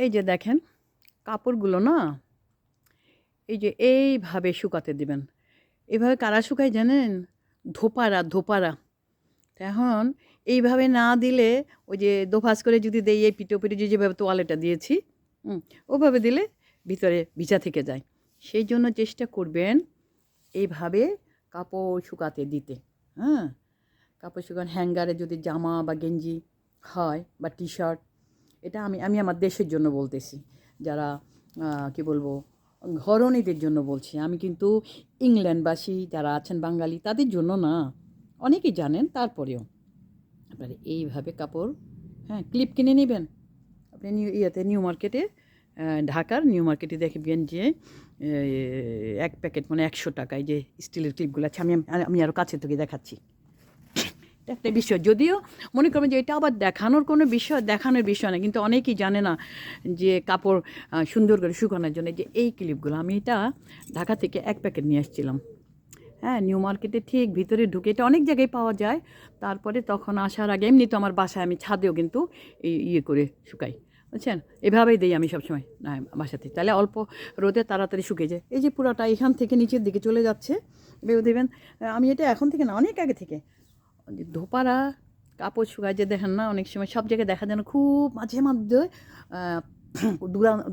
এই যে দেখেন কাপড়গুলো না, এই যে এইভাবে শুকাতে দিবেন। এভাবে কারা শুকায় জানেন? ধোপারা, ধোপারা। তো এখন এইভাবে না দিলে ওই যে দোভাজ করে যদি দেই এই পিঠে পিঠে যেভাবে তোয়ালেটা দিয়েছি, ওভাবে দিলে ভিতরে ভিজা থেকে যায়। সেই জন্য চেষ্টা করবেন এইভাবে কাপড় শুকাতে দিতে। হ্যাঁ, কাপড় শুকান হ্যাঙ্গারে যদি জামা বা গেঞ্জি হয় বা টি শার্ট, এটা আমি আমি আমার দেশের জন্য বলতেছি, যারা কি বলবো ঘরণীদের জন্য বলছি আমি, কিন্তু ইংল্যান্ডবাসী যারা আছেন বাঙালি তাদের জন্য না। অনেকেই জানেন তারপরেও আপনার এইভাবে কাপড়, হ্যাঁ, ক্লিপ কিনে নেবেন আপনি নিউ মার্কেটে, ঢাকার নিউ মার্কেটে দেখবেন যে এক প্যাকেট মানে 100 টাকায় যে স্টিলের ক্লিপগুলো আছে। আমি আমি আরও কাছে থেকে দেখাচ্ছি। এটা একটা বিষয়, যদিও মনে করবেন যে এটা আবার দেখানোর কোনো বিষয়, দেখানোর বিষয় না, কিন্তু অনেকেই জানে না যে কাপড় সুন্দর করে শুকানোর জন্য যে এই ক্লিপগুলো, আমি এটা ঢাকা থেকে 1 প্যাকেট নিয়ে আসছিলাম। হ্যাঁ, নিউ মার্কেটে ঠিক ভিতরে ঢুকে এটা অনেক জায়গায় পাওয়া যায়। তারপরে তখন আসার আগে এমনি তো আমার বাসায় আমি ছাদেও কিন্তু ইয়ে করে শুকাই, বুঝছেন? এভাবেই দিই আমি সবসময় না বাসাতে, তাহলে অল্প রোদে তাড়াতাড়ি শুকিয়ে যায়। এই যে পুরাটা এখান থেকে নিচের দিকে চলে যাচ্ছে, ভেবে দেবেন। আমি এটা এখন থেকে না, অনেক আগে থেকে যে ধোপারা কাপড় শুকায় যে দেখেন না, অনেক সময় সব জায়গায় দেখা যায় না, খুব মাঝে মধ্যে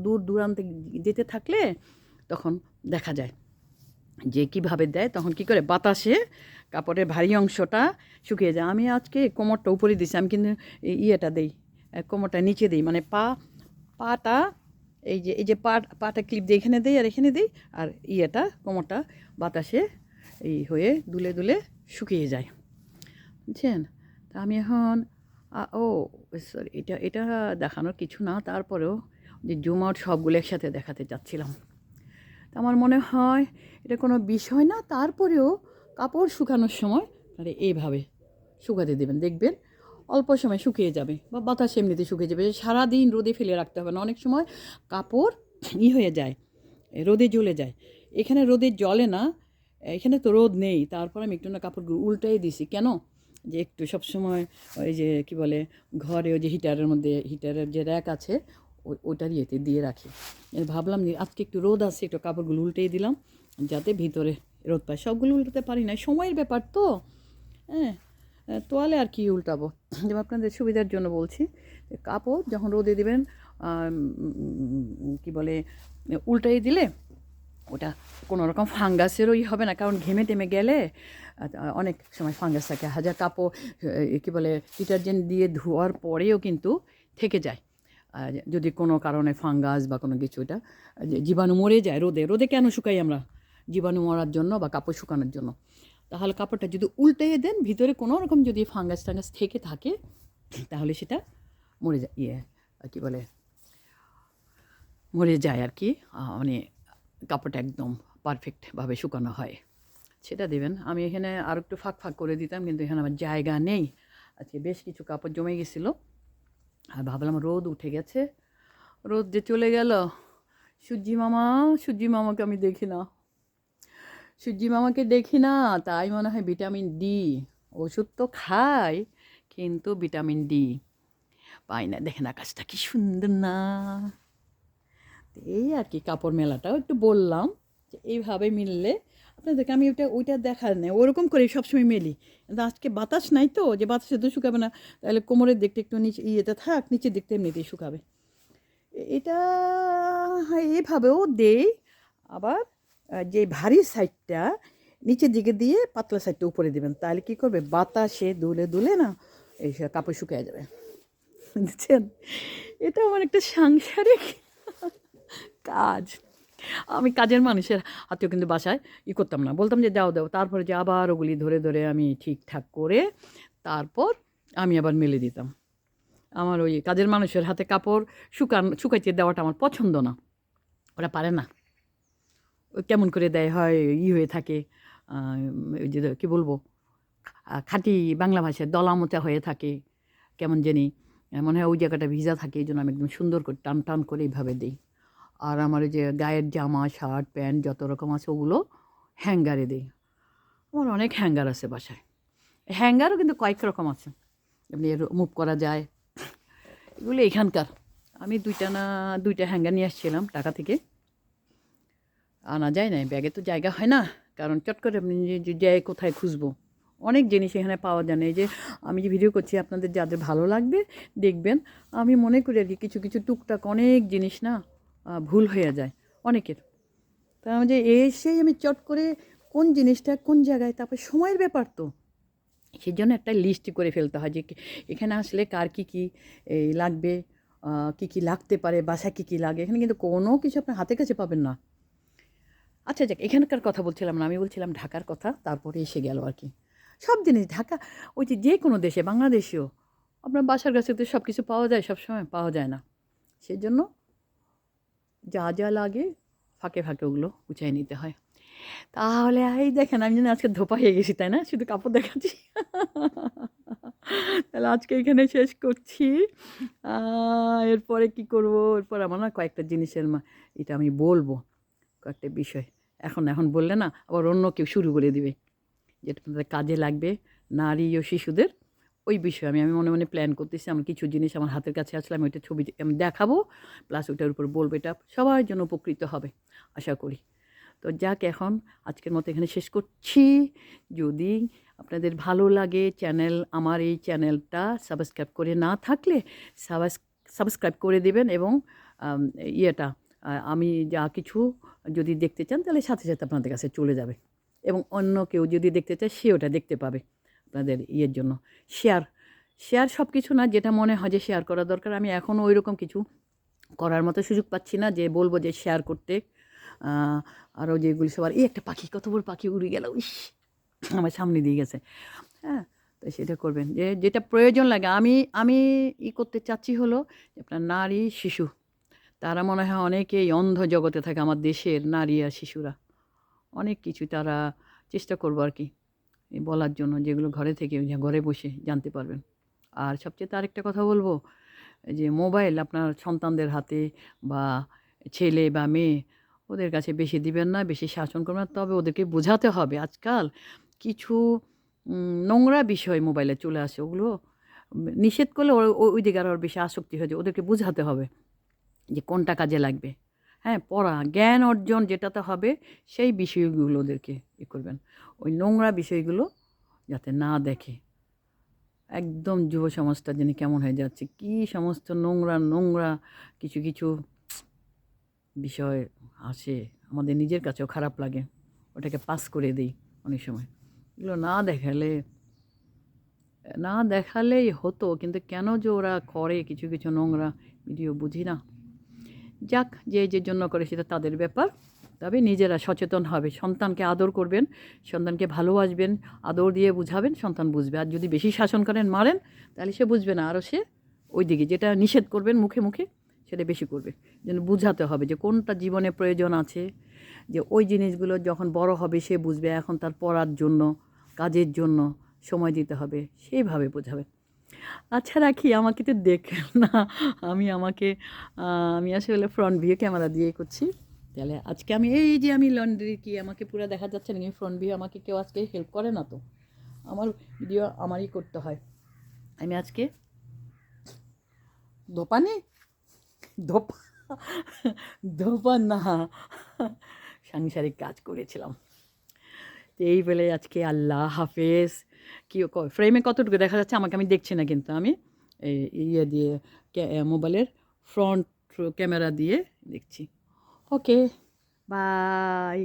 দূর দূরান্তে যেতে থাকলে তখন দেখা যায় যে কীভাবে দেয়, তখন কি করে বাতাসে কাপড়ের ভারী অংশটা শুকিয়ে যায়। আমি আজকে কোমরটা উপরে দিছি, আমি কিন্তু ইয়েটা দিই, কোমরটা নিচে দিই, মানে পাটা এই যে পাটা ক্লিপ দিয়ে এখানে দিই আর এখানে দিই, আর ইয়েটা কোমরটা বাতাসে এই হয়ে দুলে দুলে শুকিয়ে যায়, বুঝছেন? তা আমি এখন ও সরি, এটা এটা দেখানোর কিছু না, তারপরেও যে জুম আউট সবগুলো একসাথে দেখাতে চাচ্ছিলাম। তা আমার মনে হয় এটা কোনো বিষয় না, তারপরেও কাপড় শুকানোর সময় আরে এইভাবে শুকাতে দেবেন, দেখবেন অল্প সময় শুকিয়ে যাবে, বা বাতাস এমনিতে শুকিয়ে যাবে। সারাদিন রোদে ফেলে রাখতে হবে না, অনেক সময় কাপড় হয়ে যায়, রোদে জ্বলে যায়। এখানে রোদে জ্বলে না, এখানে তো রোদ নেই, তারপর আমি একটু না কাপড়গুলো উল্টাই দিছি। কেন? যে একটু সবসময় ওই যে কি বলে ঘরে ওই যে হিটারের মধ্যে, হিটারের যে র্যাক আছে ওইটার ইয়েতে দিয়ে রাখি। ভাবলাম যে আজকে একটু রোদ আছে, একটু কাপড়গুলো উল্টেই দিলাম যাতে ভিতরে রোদ পায়। সবগুলো উল্টাতে পারি না, সময়ের ব্যাপার তো। হ্যাঁ, তোয়ালে আর কি উল্টাবো, যেমন আপনাদের সুবিধার জন্য বলছি। কাপড় যখন রোদে দেবেন কি বলে উল্টাই দিলে ওটা কোনো রকম ফাঙ্গাসেরই হবে না, কারণ ঘেমে টেমে গেলে অনেক সময় ফাঙ্গাস থাকে। হাজার কাপড় কী বলে ডিটারজেন্ট দিয়ে ধোয়ার পরেও কিন্তু থেকে যায়, যদি কোনো কারণে ফাঙ্গাস বা কোনো কিছু, এটা জীবাণু মরে যায়। রোদে রোদে কেন শুকাই আমরা? জীবাণু মরার জন্য বা কাপড় শুকানোর জন্য। তাহলে কাপড়টা যদি উল্টে দেন, ভিতরে কোনো রকম যদি ফাঙ্গাস টাঙ্গাস থেকে থাকে তাহলে সেটা মরে যায়, কী বলে মরে যায় আর কি, মানে কাপড়টা একদম পারফেক্টভাবে শুকানো হয়, সেটা দেবেন। আমি এখানে আর একটু ফাঁক ফাঁক করে দিতাম, কিন্তু এখানে আমার জায়গা নেই। আজকে বেশ কিছু কাপড় জমে গেছিলো, আর ভাবলাম রোদ উঠে গেছে, রোদ যে চলে গেল, সূর্যি মামাকে আমি দেখি না, সূর্যি মামাকে দেখি না, তাই মনে হয় ভিটামিন ডি ওষুধ তো খাই, কিন্তু ভিটামিন ডি পাই না। দেখেন আকাশটা কি সুন্দর না। এই আর কি, কাপড় মেলাটাও একটু বললাম যে এইভাবে মিললে আপনাদেরকে আমি ওইটা দেখার নেই, ওরকম করে সবসময় মেলি। কিন্তু আজকে বাতাস নাই তো, যে বাতাসে তো শুকাবে না, তাহলে কোমরের দিকটা একটু নিচে ইয়েতে থাক, নিচের দিকটা এমনিতেই শুকাবে। এটা এভাবেও দেই। আবার যে ভারী সাইডটা নিচের দিকে দিয়ে পাতলা সাইডটা উপরে দেবেন, তাহলে কী করবে, বাতাসে দুলে দুলে না এই কাপড় শুকিয়ে যাবে, বুঝছেন? এটা আমার একটা সাংসারিক কাজ। আমি কাজের মানুষের হাতেও কিন্তু বাসায় করতাম না, বলতাম যে দাও দাও, তারপরে যে আবার ওগুলি ধরে ধরে আমি ঠিকঠাক করে তারপর আমি আবার মেলে দিতাম। আমার ওই কাজের মানুষের হাতে কাপড় শুকাইতে দেওয়াটা আমার পছন্দ না, ওরা পারে না। ওই কেমন করে দেয় হয় হয়ে থাকে, ওই যে কী বলবো, খাঁটি বাংলা ভাষায় দলামোচা হয়ে থাকে, কেমন জানি মনে হয় ওই জায়গাটা ভিজা থাকে। এই জন্য আমি একদম সুন্দর করে টান টান করে এইভাবে দিই। আর আমার ওই যে গায়ের জামা শার্ট প্যান্ট যত রকম আছে ওগুলো হ্যাঙ্গারে দিই। আমার অনেক হ্যাঙ্গার আছে বাসায়, হ্যাঙ্গারও কিন্তু কয়েক রকম আছে, এমনি মুভ করা যায়, এগুলো এখানকার। আমি দুইটা হ্যাঙ্গার নিয়ে আসছিলাম টাকা থেকে। আনা যায় না, ব্যাগে তো জায়গা হয় না, কারণ চট করে আপনি যে যাই কোথায় খুঁজবো, অনেক জিনিস এখানে পাওয়া যায় না। এই যে আমি যে ভিডিও করছি, আপনাদের যাদের ভালো লাগবে দেখবেন। আমি মনে করি আর কি কিছু কিছু টুকটাক অনেক জিনিস না ভুল হয়ে যায় অনেকের। তার যে এসেই আমি চট করে কোন জিনিসটা কোন জায়গায়, তারপর সময়ের ব্যাপার তো, সেই জন্য একটা লিস্ট করে ফেলতে হয় যে এখানে আসলে কার কী কী এই লাগবে, কী কী লাগতে পারে, বাসায় কী কী লাগে। এখানে কিন্তু কোনো কিছু আপনার হাতের কাছে পাবেন না। আচ্ছা যাক, এখানকার কথা বলছিলাম না, আমি বলছিলাম ঢাকার কথা। তারপরে এসে গেল আর কি সব জিনিস। ঢাকা ওই যে কোনো দেশে, বাংলাদেশেও আপনার বাসার কাছে তো সব কিছু পাওয়া যায়, সব সময় পাওয়া যায় না। সেই জন্য যা যা লাগে ফাঁকে ফাঁকে ওগুলো গুছিয়ে নিতে হয়। তাহলে এই দেখেন, আমি যেন আজকে ধোপা হয়ে গেছি, তাই না? শুধু কাপড় দেখাচ্ছি। তাহলে আজকে এখানে শেষ করছি। এরপরে কি করব, এরপর আমার না কয়েকটা জিনিসের এটা আমি বলবো, কয়েকটা বিষয়। এখন বললে না আবার অন্য কেউ শুরু করে দিবে, যেটা তাদের কাজে লাগবে, নারী ও শিশুদের। ওই বিষয়ে আমি মনে মনে প্ল্যান করতেছি। আমার কিছু জিনিস আমার হাতের কাছে আসলে আমি ওইটা ছবি আমি দেখাবো, প্লাস ওইটার উপর বলবো। এটা সবার জন্য উপকৃত হবে আশা করি। তো যাক, এখন আজকের মতো এখানে শেষ করছি। যদি আপনাদের ভালো লাগে আমার এই চ্যানেলটা সাবস্ক্রাইব করে না থাকলে সাবস্ক্রাইব করে দেবেন। এবং আমি যা কিছু যদি দেখতে চান তাহলে সাথে সাথে আপনাদের কাছে চলে যাবে। এবং অন্য কেউ যদি দেখতে চায় সে ওটা দেখতে পাবে। আপনাদের জন্য শেয়ার সব কিছু না, যেটা মনে হয় যে শেয়ার করা দরকার। আমি এখনও ওই রকম কিছু করার মতো সুযোগ পাচ্ছি না যে বলবো যে শেয়ার করতে। আরও যেগুলি সবার, একটা পাখি, কত বড় পাখি উড়ে গেল, ইস আমার সামনে দিয়ে গেছে। হ্যাঁ, তো সেটা করবেন যেটা প্রয়োজন লাগে। আমি করতে চাচ্ছি হলো আপনার নারী শিশু, তারা মনে হয় অনেকেই অন্ধ জগতে থাকে। আমার দেশের নারী আর শিশুরা অনেক কিছু তারা চেষ্টা করবো আর কি বলার জন্য, যেগুলো ঘরে থেকে ঘরে বসে জানতে পারবেন। আর সবচেয়ে আরেকটা কথা বলবো, যে মোবাইল আপনার সন্তানদের হাতে বা ছেলে বা মেয়ে, ওদের কাছে বেশি দিবেন না, বেশি শাসন করবেন না। তবে ওদেরকে বোঝাতে হবে, আজকাল কিছু নোংরা বিষয় মোবাইলে চলে আসে, ওগুলো নিষেধ করলে ওই দিকে আরও বেশি আসক্তি হয়ে যায়। ওদেরকে বোঝাতে হবে যে কোনটা কাজে লাগবে। হ্যাঁ, পড়া জ্ঞান অর্জন যেটাতে হবে সেই বিষয়গুলো ওদেরকে করবেন। ওই নোংরা বিষয়গুলো যাতে না দেখে। একদম যুব সমাজটা যেন কেমন হয়ে যাচ্ছে, কি সমস্ত নোংরা কিছু কিছু বিষয় আসে, আমাদের নিজের কাছেও খারাপ লাগে। ওটাকে পাস করে দিই অনেক সময়। এগুলো না দেখালেই হতো, কিন্তু কেন যে ওরা করে কিছু কিছু নোংরা ভিডিও, বুঝি না। যাক, যে জন্য করে সেটা তাদের ব্যাপার। তবে নিজেরা সচেতন হবে, সন্তানকে আদর করবেন, সন্তানকে ভালোবাসবেন, আদর দিয়ে বুঝাবেন, সন্তান বুঝবে। আর যদি বেশি শাসন করেন, মারেন, তাহলে সে বুঝবে না, আরও সে ওই দিকে যেটা নিষেধ করবেন মুখে মুখে সেটা বেশি করবে। যেন বুঝাতে হবে যে কোনটা জীবনে প্রয়োজন আছে, যে ওই জিনিসগুলো যখন বড় হবে সে বুঝবে। এখন তার পড়ার জন্য, কাজের জন্য সময় দিতে হবে, সেইভাবে বোঝাবেন। আচ্ছা রাখি, আমাকে তো দেখেন না, আমি আসলে ফ্রন্ট ভিউ ক্যামেরা দিয়ে করছি। তাহলে আজকে আমি লন্ড্রি কি আমাকে পুরো দেখা যাচ্ছে নাকি ফ্রন্ট ভিউ? আমাকে কেউ আজকে হেল্প করে না তো, আমার ভিডিও আমারই করতে হয়। আমি আজকে ধোপা নেই, ধোপা ধোপা না, সাংসারিক কাজ করেছিলাম। তো এই বলে আজকে আল্লাহ হাফেজ। কি ফ্রেমে কতটুকু দেখা যাচ্ছে আমাকে, আমি দেখছি না, কিন্তু আমি দিয়ে মোবাইলের ফ্রন্ট ক্যামেরা দিয়ে দেখছি। ওকে, বাই।